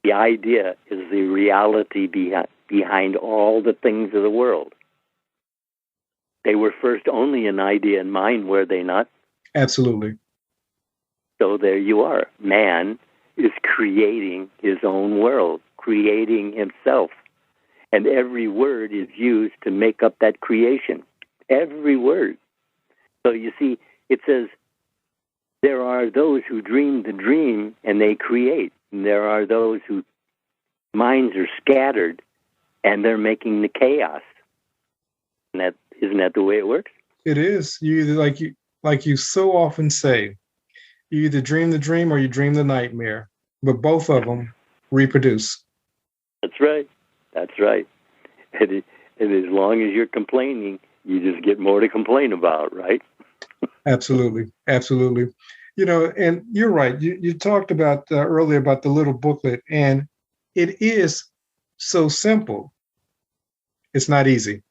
The idea is the reality behind all the things of the world. They were first only an idea in mind, were they not? Absolutely. So there you are. Man is creating his own world, creating himself. And every word is used to make up that creation. Every word. So you see, it says, there are those who dream the dream and they create. And there are those whose minds are scattered and they're making the chaos. And isn't that the way it works? It is. You either, like you so often say, you either dream the dream or you dream the nightmare. But both of them reproduce. That's right. That's right. And as long as you're complaining, you just get more to complain about, right? Absolutely. Absolutely. You know, and you're right. You talked about earlier about the little booklet, and it is so simple. It's not easy.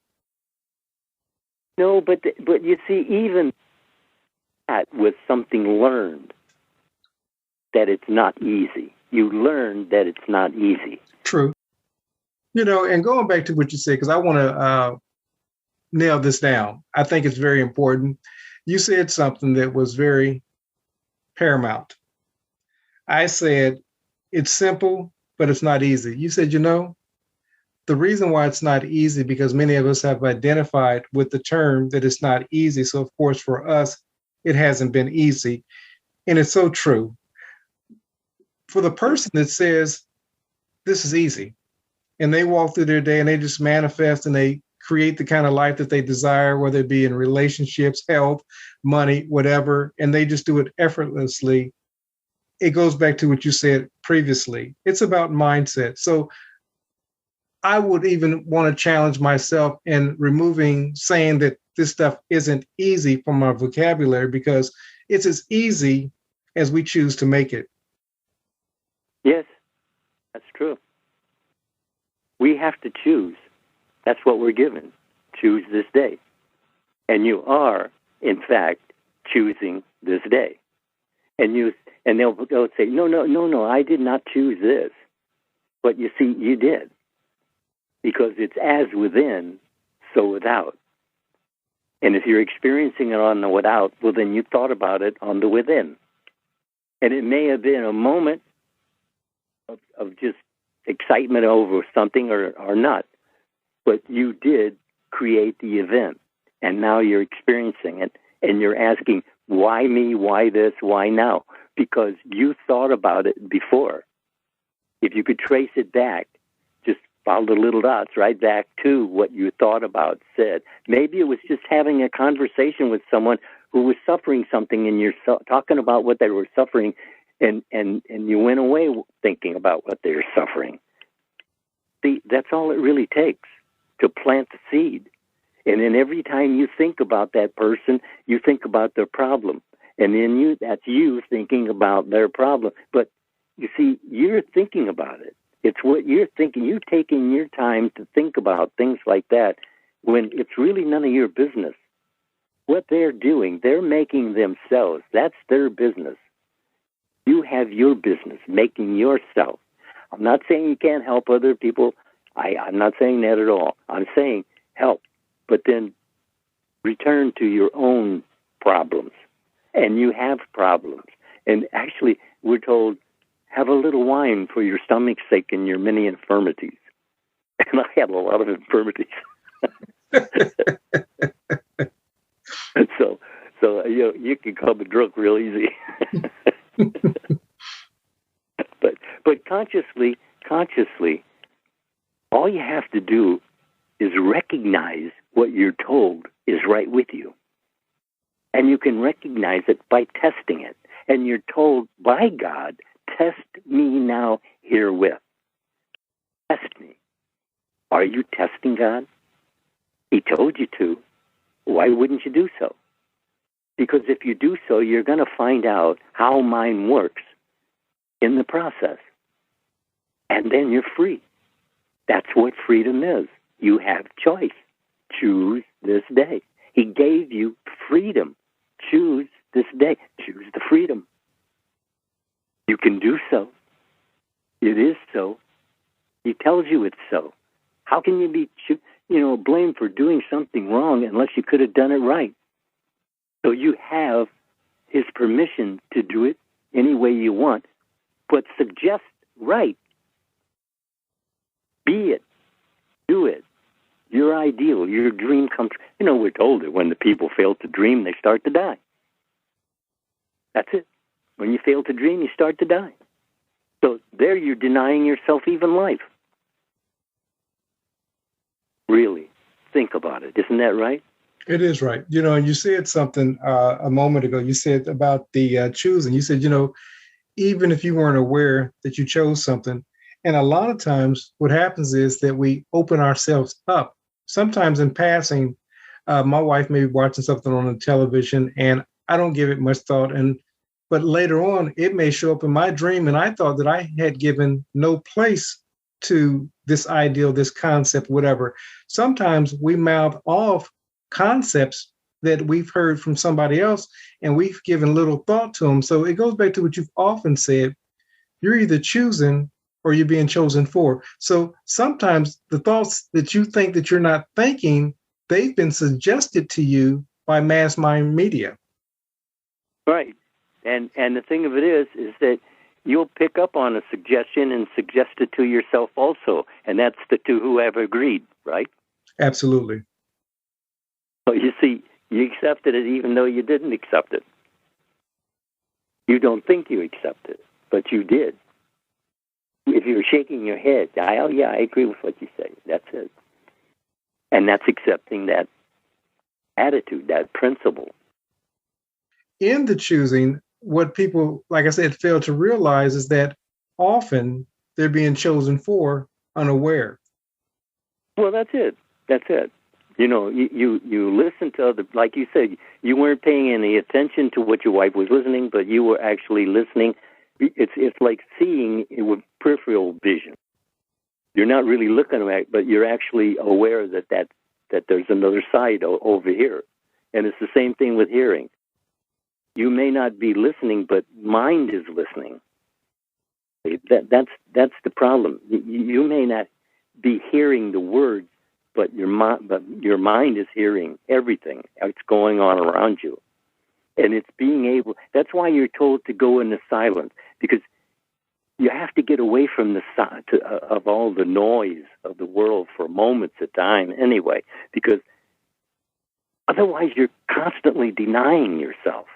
No, but you see, even that with something learned, that it's not easy. You learn that it's not easy. True. You know, and going back to what you said, because I want to nail this down. I think it's very important. You said something that was very paramount. I said, it's simple, but it's not easy. You said, you know, the reason why it's not easy, because many of us have identified with the term that it's not easy. So, of course, for us, it hasn't been easy. And it's so true. For the person that says, this is easy, and they walk through their day and they just manifest and they create the kind of life that they desire, whether it be in relationships, health, money, whatever, and they just do it effortlessly. It goes back to what you said previously. It's about mindset. So I would even want to challenge myself in removing saying that this stuff isn't easy from our vocabulary, because it's as easy as we choose to make it. Yes, that's true. We have to choose. That's what we're given. Choose this day. And you are, in fact, choosing this day. And they'll say, no, I did not choose this. But you see, you did. Because it's as within, so without. And if you're experiencing it on the without, well, then you thought about it on the within. And it may have been a moment of just excitement over something or not. But you did create the event. And now you're experiencing it. And you're asking, why me? Why this? Why now? Because you thought about it before. If you could trace it back, just follow the little dots right back to what you thought about, said. Maybe it was just having a conversation with someone who was suffering something, and you're talking about what they were suffering, and you went away thinking about what they were suffering. See, that's all it really takes to plant the seed. And then every time you think about that person, you think about their problem. And then that's you thinking about their problem. But you see, you're thinking about it. It's what you're thinking. You're taking your time to think about things like that when it's really none of your business. What they're doing, they're making themselves. That's their business. You have your business, making yourself. I'm not saying you can't help other people. I'm not saying that at all. I'm saying help. But then return to your own problems. And you have problems. And actually, we're told, have a little wine for your stomach's sake and your many infirmities. And I have a lot of infirmities. So you can call me drunk real easy. But consciously, all you have to do is recognize what you're told is right with you. And you can recognize it by testing it. And you're told by God, test me now herewith. Test me. Are you testing God? He told you to. Why wouldn't you do so? Because if you do so, you're going to find out how mind works in the process. And then you're free. That's what freedom is. You have choice. Choose this day. He gave you freedom. Choose this day. Choose the freedom. You can do so. It is so. He tells you it's so. How can you be, blamed for doing something wrong unless you could have done it right? So you have his permission to do it any way you want, but suggest right. Be it. Do it. Your ideal, your dream comes true. We're told that when the people fail to dream, they start to die. That's it. When you fail to dream, you start to die. So there you're denying yourself even life. Really, think about it. Isn't that right? It is right. And you said something a moment ago. You said about the choosing. You said, even if you weren't aware that you chose something, and a lot of times what happens is that we open ourselves up. Sometimes in passing, my wife may be watching something on the television and I don't give it much thought. But later on, it may show up in my dream. And I thought that I had given no place to this ideal, this concept, whatever. Sometimes we mouth off concepts that we've heard from somebody else and we've given little thought to them. So it goes back to what you've often said. You're either choosing or you're being chosen for. So sometimes the thoughts that you think that you're not thinking, they've been suggested to you by mass mind media. Right. And the thing of it is that you'll pick up on a suggestion and suggest it to yourself also. And that's the two who have agreed, right? Absolutely. So you see, you accepted it even though you didn't accept it. You don't think you accepted it, but you did. If you're shaking your head, I agree with what you say. That's it. And that's accepting that attitude, that principle. In the choosing, what people, like I said, fail to realize is that often they're being chosen for unaware. Well, that's it. That's it. You listen to other, like you said, you weren't paying any attention to what your wife was listening, but you were actually listening. It's like seeing it with peripheral vision. You're not really looking at it, but you're actually aware that there's another side over here. And it's the same thing with hearing. You may not be listening, but mind is listening. That's the problem. You may not be hearing the words, but your mind is hearing everything that's going on around you. And it's being able, that's why you're told to go into silence, because you have to get away from of all the noise of the world for moments at a time anyway, because otherwise you're constantly denying yourself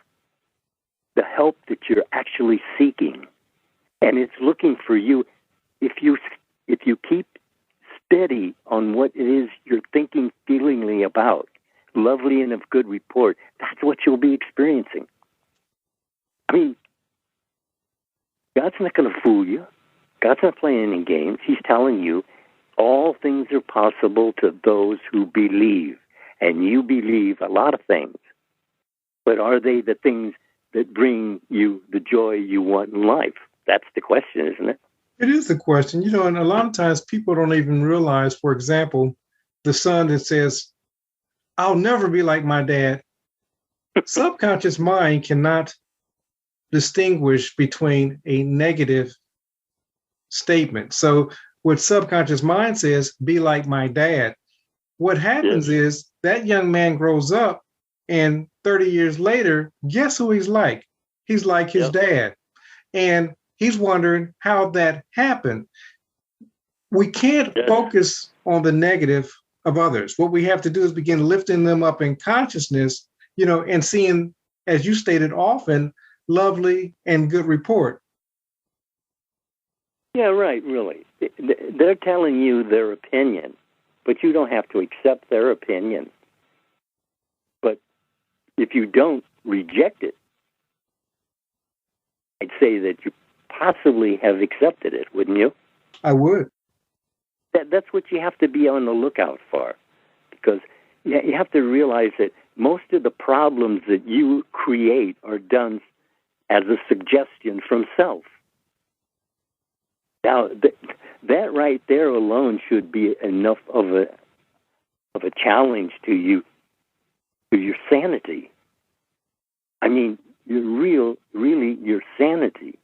the help that you're actually seeking. And it's looking for you. If you keep steady on what it is you're thinking feelingly about, lovely and of good report, that's what you'll be experiencing. I mean, God's not going to fool you. God's not playing any games. He's telling you all things are possible to those who believe. And you believe a lot of things. But are they the things that bring you the joy you want in life? That's the question, isn't it? It is the question, and a lot of times people don't even realize, for example, the son that says, I'll never be like my dad. Subconscious mind cannot distinguish between a negative statement. So what subconscious mind says, be like my dad. What happens is that young man grows up and 30 years later, guess who he's like? He's like his dad. And he's wondering how that happened. We can't focus on the negative of others. What we have to do is begin lifting them up in consciousness, and seeing, as you stated often, lovely and good report. Yeah, right, really. They're telling you their opinion, but you don't have to accept their opinion. But if you don't reject it, I'd say that you possibly have accepted it, wouldn't you? I would. That's what you have to be on the lookout for, because you have to realize that most of the problems that you create are done as a suggestion from self. Now, that right there alone should be enough of a challenge to you, to your sanity. I mean, really your sanity.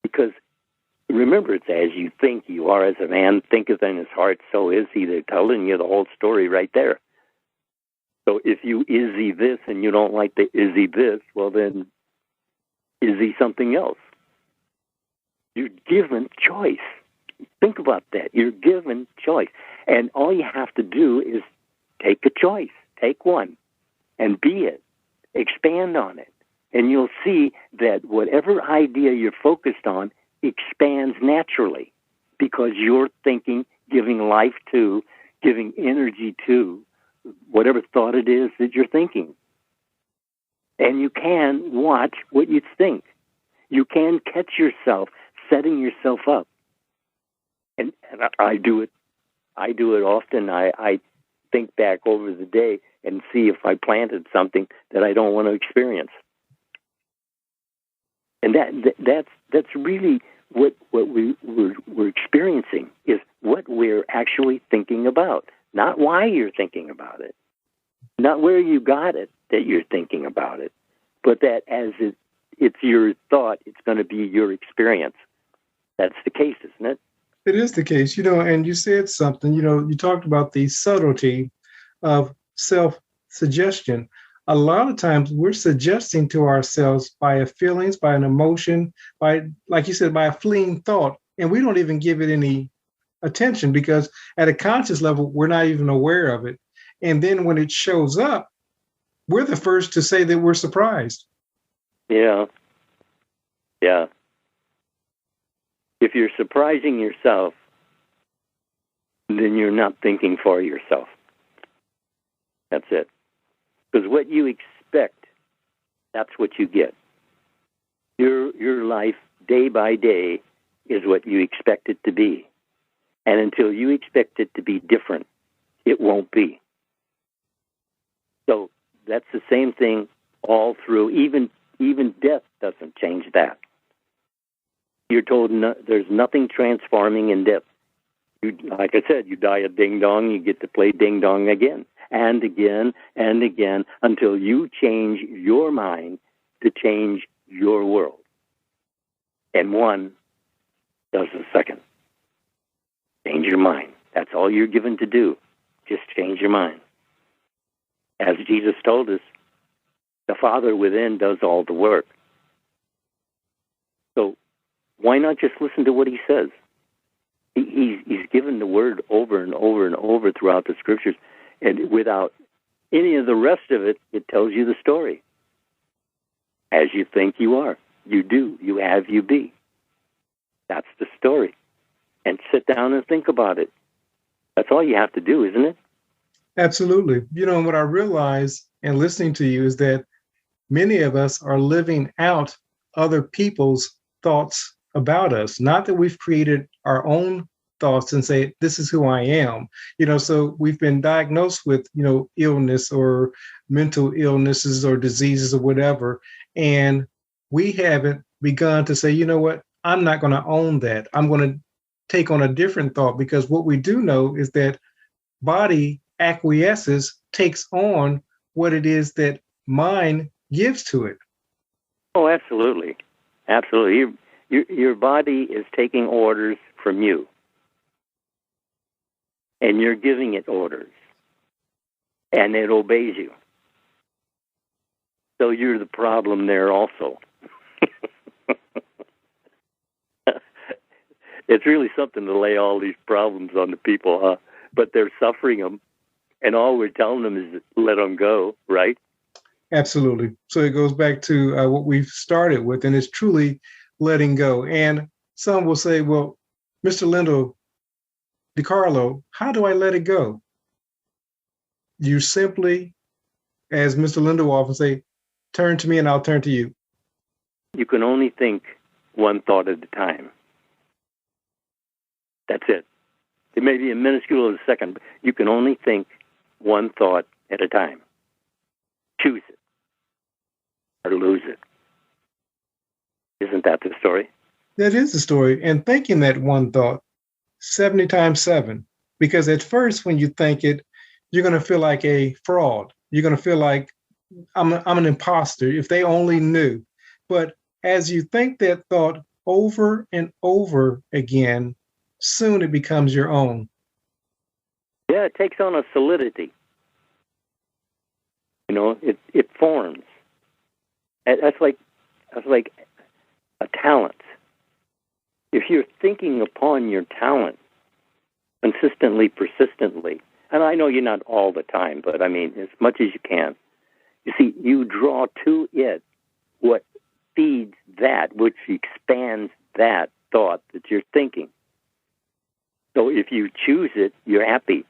Because remember, it's as you think you are, as a man thinketh in his heart, so is he. They're telling you the whole story right there. So if you is he this and you don't like the is he this, well then, is he something else? You're given choice. Think about that. You're given choice. And all you have to do is take a choice. Take one and be it. Expand on it. And you'll see that whatever idea you're focused on expands naturally because you're thinking, giving life to, giving energy to whatever thought it is that you're thinking. And you can watch what you think. You can catch yourself setting yourself up. And I do it. I do it often. I think back over the day and see if I planted something that I don't want to experience. And that's really what we're experiencing is what we're actually thinking about, not why you're thinking about it, not where you got it that you're thinking about it, but that as it's your thought, it's going to be your experience. That's the case, isn't it? It is the case, and you said something, you talked about the subtlety of self-suggestion. A lot of times we're suggesting to ourselves by feelings, by an emotion, by, like you said, by a fleeting thought, and we don't even give it any attention because at a conscious level, we're not even aware of it. And then when it shows up, we're the first to say that we're surprised. Yeah. Yeah. If you're surprising yourself, then you're not thinking for yourself. That's it. Because what you expect, that's what you get. Your life, day by day, is what you expect it to be. And until you expect it to be different, it won't be. So that's the same thing all through. Even death doesn't change that. You're told there's nothing transforming in death. Like I said, you die a ding-dong, you get to play ding-dong again and again and again until you change your mind to change your world. And one does the second. Change your mind. That's all you're given to do. Just change your mind. As Jesus told us, the Father within does all the work. So why not just listen to what he says? He's given the word over and over and over throughout the scriptures, and without any of the rest of it, it tells you the story. As you think you are, you do, you have, you be. That's the story. And sit down and think about it. That's all you have to do, isn't it? Absolutely. And what I realize in listening to you is that many of us are living out other people's thoughts about us. Not that we've created our own thoughts and say, this is who I am. So we've been diagnosed with, illness or mental illnesses or diseases or whatever. And we haven't begun to say, you know what, I'm not going to own that. I'm going to take on a different thought, because what we do know is that body acquiesces, takes on what it is that mind gives to it. Oh, absolutely. Absolutely. Your body is taking orders from you. And you're giving it orders. And it obeys you. So you're the problem there also. It's really something to lay all these problems on the people, huh? But they're suffering them. And all we're telling them is let them go, right? Absolutely. So it goes back to what we've started with, and it's truly letting go. And some will say, well, Mr. Lindell DeCarlo, how do I let it go? You simply, as Mr. Lindell often say, turn to me and I'll turn to you. You can only think one thought at a time. That's it. It may be a minuscule of a second, but you can only think one thought at a time. Choose it or lose it. Isn't that the story? That is the story. And thinking that one thought 70 times 7, because at first when you think it, you're going to feel like a fraud. You're going to feel like I'm an imposter if they only knew. But as you think that thought over and over again, soon it becomes your own. Yeah, it takes on a solidity. It forms. That's like a talent. If you're thinking upon your talent consistently, persistently, and I know you're not all the time, but I mean, as much as you can, you see, you draw to it what feeds that, which expands that thought that you're thinking. So if you choose it, you're happy.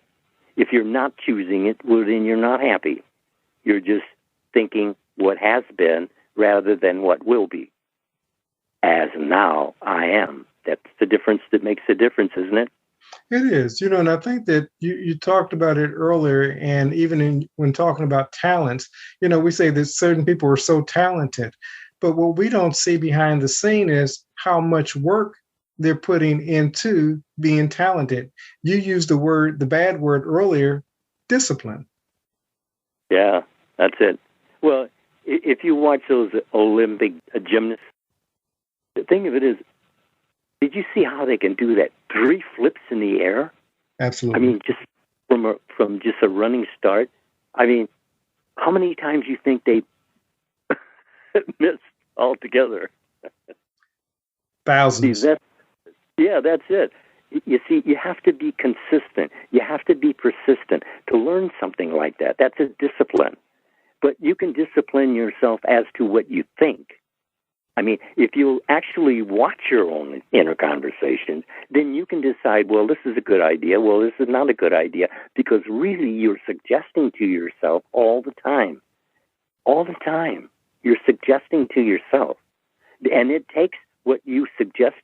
If you're not choosing it, well, then you're not happy. You're just thinking what has been rather than what will be. As now I am. That's the difference that makes a difference, isn't it? It is, and I think that you talked about it earlier, and even when talking about talents, we say that certain people are so talented, but what we don't see behind the scene is how much work they're putting into being talented. You used the bad word earlier, discipline. Yeah, that's it. Well, if you watch those Olympic gymnasts, the thing of it is, did you see how they can do that? 3 flips in the air? Absolutely. I mean, just from just a running start. I mean, how many times do you think they missed altogether? Thousands. See, that's it. You see, you have to be consistent. You have to be persistent to learn something like that. That's a discipline. But you can discipline yourself as to what you think. I mean, if you actually watch your own inner conversations, then you can decide, well, this is a good idea. Well, this is not a good idea, because really you're suggesting to yourself all the time. All the time. You're suggesting to yourself. And it takes what you suggest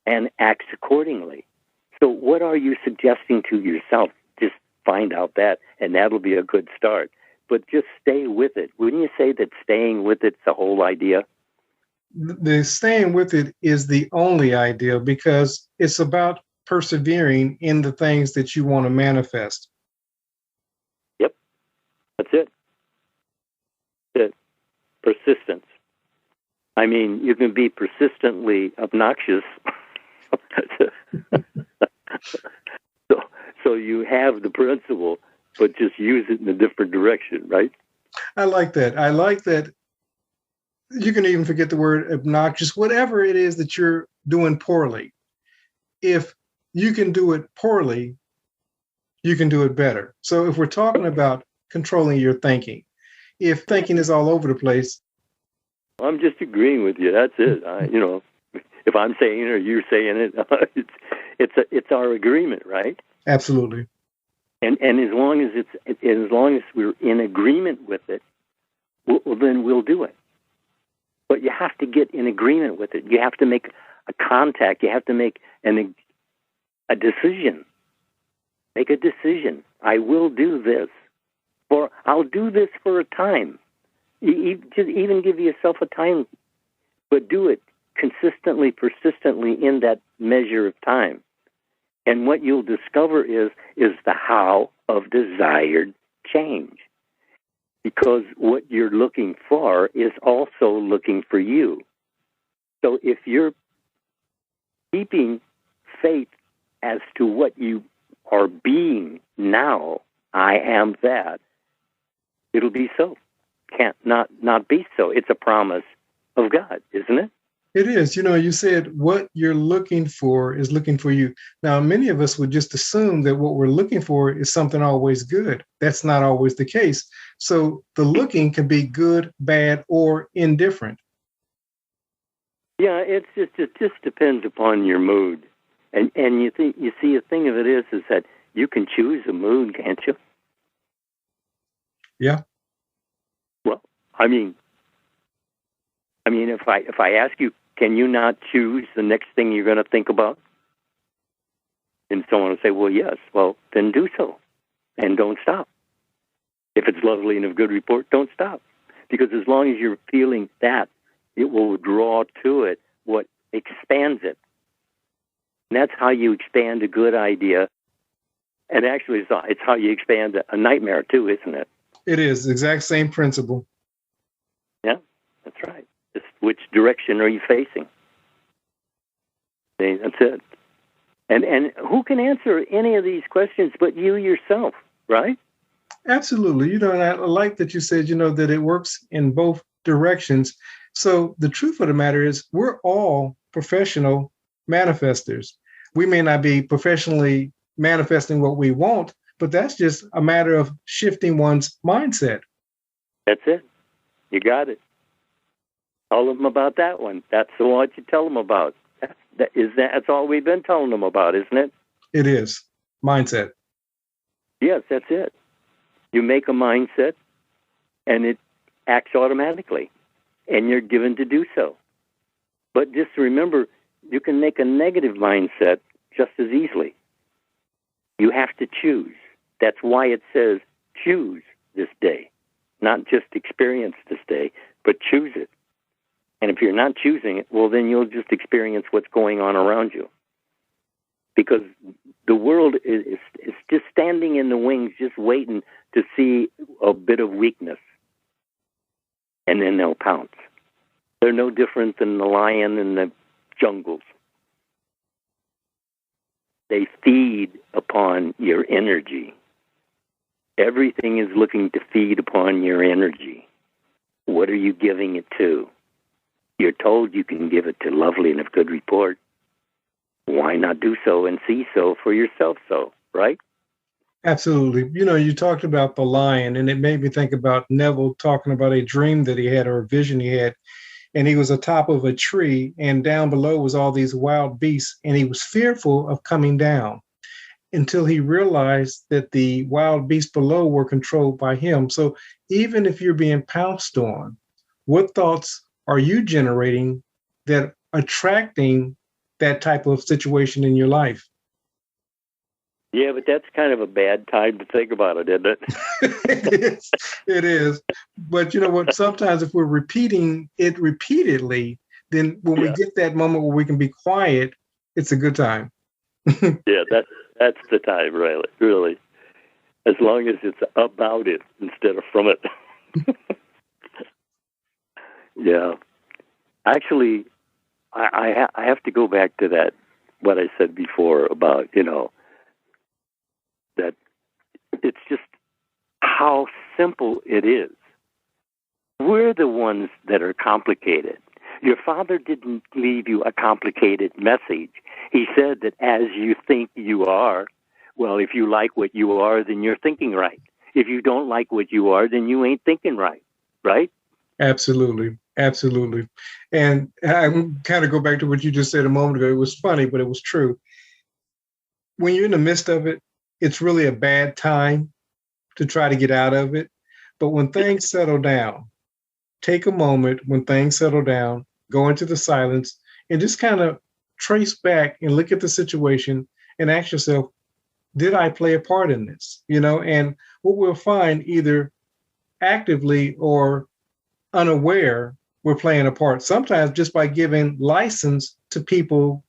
and acts accordingly. So what are you suggesting to yourself? Just find out that, and that'll be a good start. But just stay with it. Wouldn't you say that staying with it's the whole idea? The staying with it is the only idea, because it's about persevering in the things that you want to manifest. Yep. That's it. That's it. Persistence. I mean, you can be persistently obnoxious. so you have the principle, but just use it in a different direction, right? I like that. I like that. You can even forget the word obnoxious, whatever it is that you're doing poorly. If you can do it poorly, you can do it better. So if we're talking about controlling your thinking, if thinking is all over the place. I'm just agreeing with you. That's it. If I'm saying it or you're saying it, it's our agreement, right? Absolutely. And as long as we're in agreement with it, then we'll do it. But you have to get in agreement with it. You have to make a contact. You have to make a decision. Make a decision. I will do this, or I'll do this for a time. Just even give yourself a time, but do it consistently, persistently in that measure of time. And what you'll discover is the how of desired change. Because what you're looking for is also looking for you. So if you're keeping faith as to what you are being now, I am that, it'll be so. Can't not be so. It's a promise of God, isn't it? It is. You said what you're looking for is looking for you. Now, many of us would just assume that what we're looking for is something always good. That's not always the case. So the looking can be good, bad, or indifferent. Yeah, it just depends upon your mood. And you see, the thing of it is that you can choose a mood, can't you? Yeah. Well, I mean, if I ask you, can you not choose the next thing you're going to think about? And someone will say, well, yes. Well, then do so, and don't stop. If it's lovely and of good report, don't stop. Because as long as you're feeling that, it will draw to it what expands it. And that's how you expand a good idea. And actually, it's how you expand a nightmare, too, isn't it? It is. The exact same principle. Yeah, that's right. Just which direction are you facing? See, that's it. And who can answer any of these questions but you yourself, right? Absolutely. And I like that you said, that it works in both directions. So the truth of the matter is we're all professional manifestors. We may not be professionally manifesting what we want, but that's just a matter of shifting one's mindset. That's it. You got it. Tell them about that one. That's the one you tell them about. That's all we've been telling them about, isn't it? It is. Mindset. Yes, that's it. You make a mindset, and it acts automatically, and you're given to do so. But just remember, you can make a negative mindset just as easily. You have to choose. That's why it says choose this day, not just experience this day, but choose it. And if you're not choosing it, well, then you'll just experience what's going on around you. Because the world is just standing in the wings, just waiting to see a bit of weakness. And then they'll pounce. They're no different than the lion in the jungles. They feed upon your energy. Everything is looking to feed upon your energy. What are you giving it to? You're told you can give it to lovely and of good report. Why not do so and see so for yourself so, right? Absolutely. You talked about the lion, and it made me think about Neville talking about a dream that he had or a vision he had. And he was atop of a tree, and down below was all these wild beasts, and he was fearful of coming down until he realized that the wild beasts below were controlled by him. So even if you're being pounced on, what thoughts are you generating that attracting that type of situation in your life? Yeah, but that's kind of a bad time to think about it, isn't it? It is. But you know what? Sometimes if we're repeating it repeatedly, then when we get that moment where we can be quiet, it's a good time. Yeah, that's the time, really. As long as it's about it instead of from it. Yeah. Actually, I have to go back to that, what I said before about, that it's just how simple it is. We're the ones that are complicated. Your father didn't leave you a complicated message. He said that as you think you are, well, if you like what you are, then you're thinking right. If you don't like what you are, then you ain't thinking right, right? Absolutely. Absolutely. And I kind of go back to what you just said a moment ago. It was funny, but it was true. When you're in the midst of it, it's really a bad time to try to get out of it. But when things settle down, take a moment when things settle down, go into the silence, and just kind of trace back and look at the situation and ask yourself, did I play a part in this? And what we'll find, either actively or unaware, we're playing a part. Sometimes just by giving license to people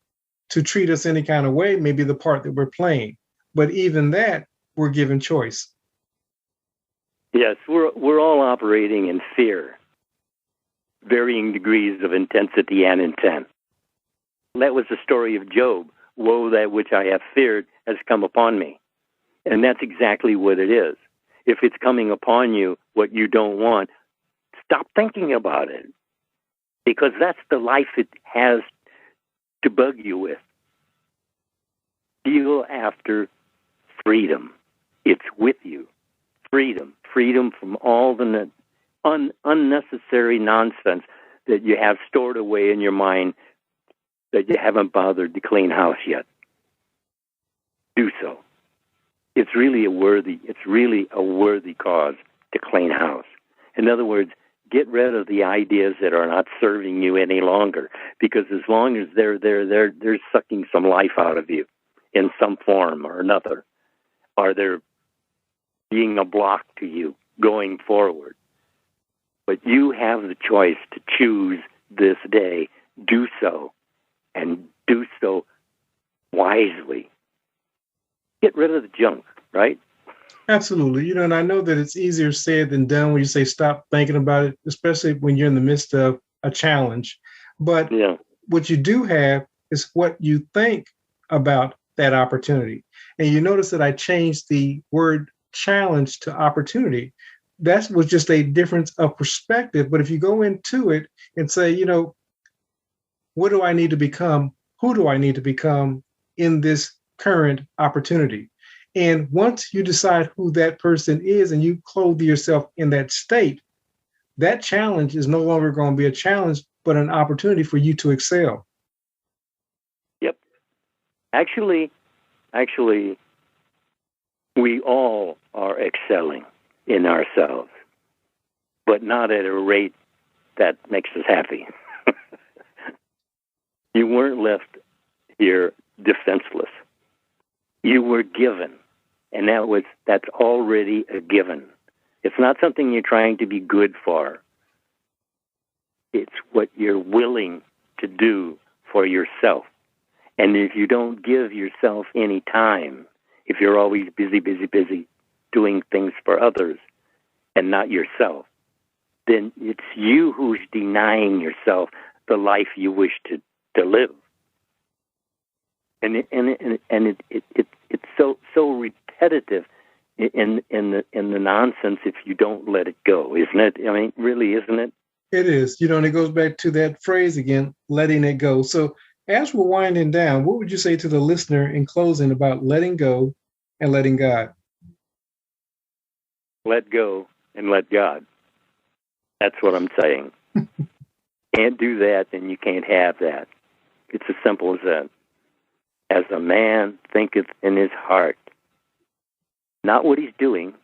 to treat us any kind of way may be the part that we're playing. But even that, we're given choice. Yes, we're all operating in fear, varying degrees of intensity and intent. That was the story of Job. Woe, that which I have feared has come upon me. And that's exactly what it is. If it's coming upon you, what you don't want, stop thinking about it. Because that's the life it has to bug you with. Feel after freedom. It's with you. Freedom. Freedom from all the unnecessary nonsense that you have stored away in your mind that you haven't bothered to clean house yet. Do so. It's really a worthy cause to clean house. In other words, get rid of the ideas that are not serving you any longer, because as long as they're sucking some life out of you in some form or another, or they're being a block to you going forward. But you have the choice to choose this day. Do so, and do so wisely. Get rid of the junk, right? Absolutely. And I know that it's easier said than done when you say stop thinking about it, especially when you're in the midst of a challenge. But what you do have is what you think about that opportunity. And you notice that I changed the word challenge to opportunity. That was just a difference of perspective. But if you go into it and say, what do I need to become? Who do I need to become in this current opportunity? And once you decide who that person is and you clothe yourself in that state, that challenge is no longer going to be a challenge, but an opportunity for you to excel. Yep. Actually, we all are excelling in ourselves, but not at a rate that makes us happy. You weren't left here defenseless. You were given, and that's already a given. It's not something you're trying to be good for. It's what you're willing to do for yourself. And if you don't give yourself any time, if you're always busy doing things for others and not yourself, then it's you who's denying yourself the life you wish to live. And it's so repetitive in the nonsense if you don't let it go, isn't it? I mean, really, isn't it? It is. And it goes back to that phrase again, letting it go. So as we're winding down, what would you say to the listener in closing about letting go and letting God? Let go and let God. That's what I'm saying. Can't do that, then you can't have that. It's as simple as that. As a man thinketh in his heart, not what he's doing,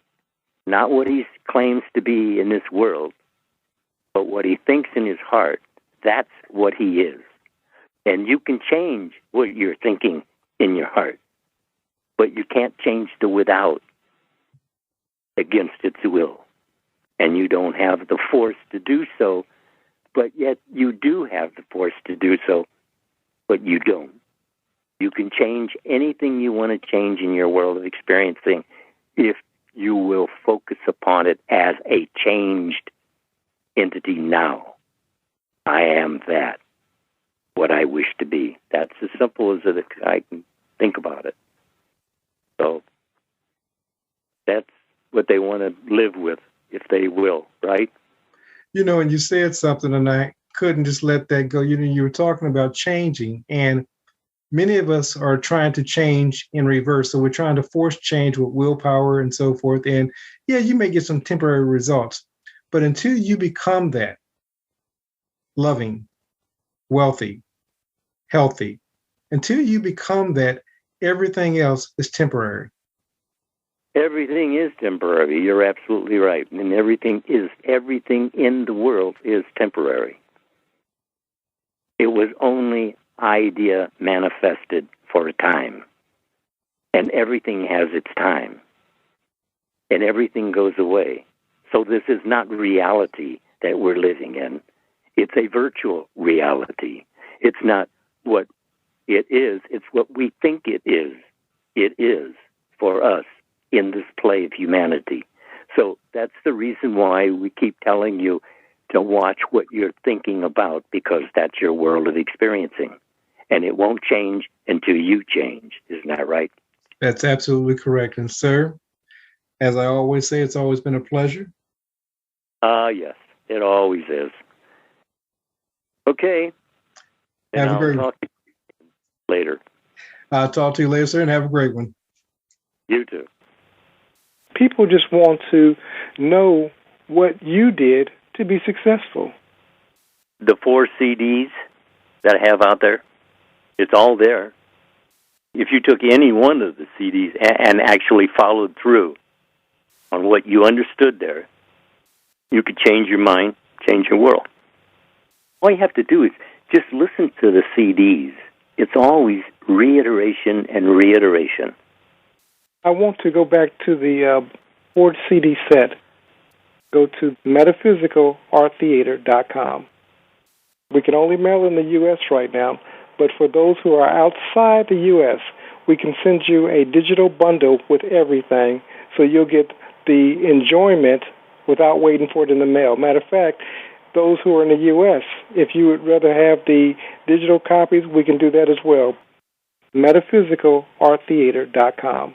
not what he claims to be in this world, but what he thinks in his heart, that's what he is. And you can change what you're thinking in your heart, but you can't change the without against its will. And you don't have the force to do so, but yet you do have the force to do so, but you don't. You can change anything you want to change in your world of experiencing if you will focus upon it as a changed entity now. I am that, what I wish to be. That's as simple as I can think about it. So that's what they want to live with, if they will, right? And you said something, and I couldn't just let that go. You were talking about changing, and many of us are trying to change in reverse. So we're trying to force change with willpower and so forth. And yeah, you may get some temporary results, but until you become that loving, wealthy, healthy, until you become that, everything else is temporary. Everything is temporary. You're absolutely right. And everything in the world is temporary. It was only idea manifested for a time. And everything has its time. And everything goes away. So this is not reality that we're living in. It's a virtual reality. It's not what it is. It's what we think it is. It is for us in this play of humanity. So that's the reason why we keep telling you to watch what you're thinking about, because that's your world of experiencing. And it won't change until you change. Isn't that right? That's absolutely correct. And sir, as I always say, it's always been a pleasure. Yes, it always is. Okay. Have a great one. Talk to you later. I'll talk to you later, sir, and have a great one. You too. People just want to know what you did to be successful. The 4 CDs that I have out there, it's all there. If you took any one of the CDs and actually followed through on what you understood there, you could change your mind, change your world. All you have to do is just listen to the CDs. It's always reiteration and reiteration. I want to go back to the 4 CD set. Go to metaphysicalarttheater.com. We can only mail in the U.S. right now, but for those who are outside the U.S., we can send you a digital bundle with everything, so you'll get the enjoyment without waiting for it in the mail. Matter of fact, those who are in the U.S., if you would rather have the digital copies, we can do that as well. MetaphysicalArtTheater.com.